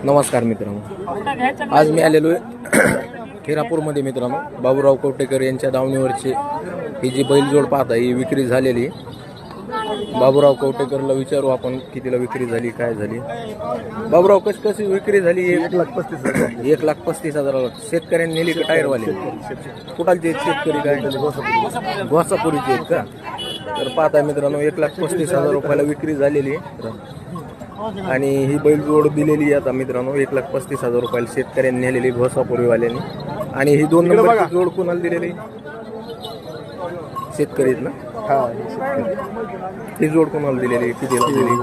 नमस्कार मित्रांनो, आज मी आलेलो आहे खिरापूरमध्ये मित्रांनो. बाबूराव कवटेकर यांच्या दावणीवरची ही जी बैलजोड पाहता ही विक्री झालेली. बाबूराव कवटेकरला विचारू आपण कितीला विक्री झाली, काय झाली. बाबूराव कशी विक्री झाली? 1,35,000. 1,35,000. शेतकऱ्यांनी नेली का टायरवाले? कुठालचे शेतकरी? काय घोसापुरीचे आहेत का? तर पाहता मित्रांनो, 1,35,000 रुपयाला विक्री झालेली आणि ही बैलजोड दिलेली आता मित्रांनो 1,35,000 रुपयाला शेतकऱ्यांनी नेलेली घोसापुरीवाल्यांनी. आणि ही 2 नंबरची जोड कोणाला दिलेली? शेतकरीत ना. ही जोड कोणाला दिलेली? कितीला दिली?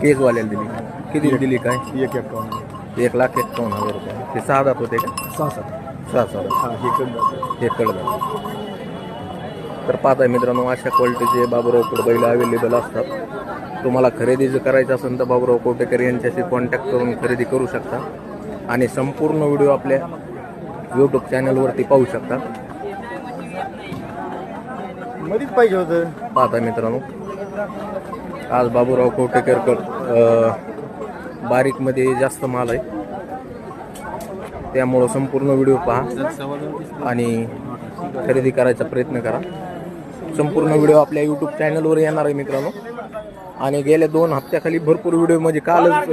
केजवाल्याला दिली. किती दिली? काय 1,51,000 रुपये. ते 6 दात होते का? 6 हे कडदात. तर पाहताय मित्रांनो, अशा क्वालिटीचे बाबूराव बैल अवेलेबल असतात. तुम्हाला खरेदी जर करायचं असेल तर बाबूराव कवटेकर यांच्याशी कॉन्टॅक्ट करून खरेदी करू शकता आणि संपूर्ण व्हिडिओ आपल्या यूट्यूब चॅनलवरती पाहू शकता. मध्येच पाहिजे होतं. पाहता मित्रांनो, आज बाबूराव कवटेकर बारीकमध्ये जास्त माल आहे, त्यामुळं संपूर्ण व्हिडिओ पहा आणि खरेदी करायचा प्रयत्न करा. संपूर्ण व्हिडिओ आपल्या यूट्यूब चॅनलवर येणार आहे मित्रांनो. आणि गेल्या 2 हप्त्याखाली भरपूर व्हिडिओ म्हणजे कालच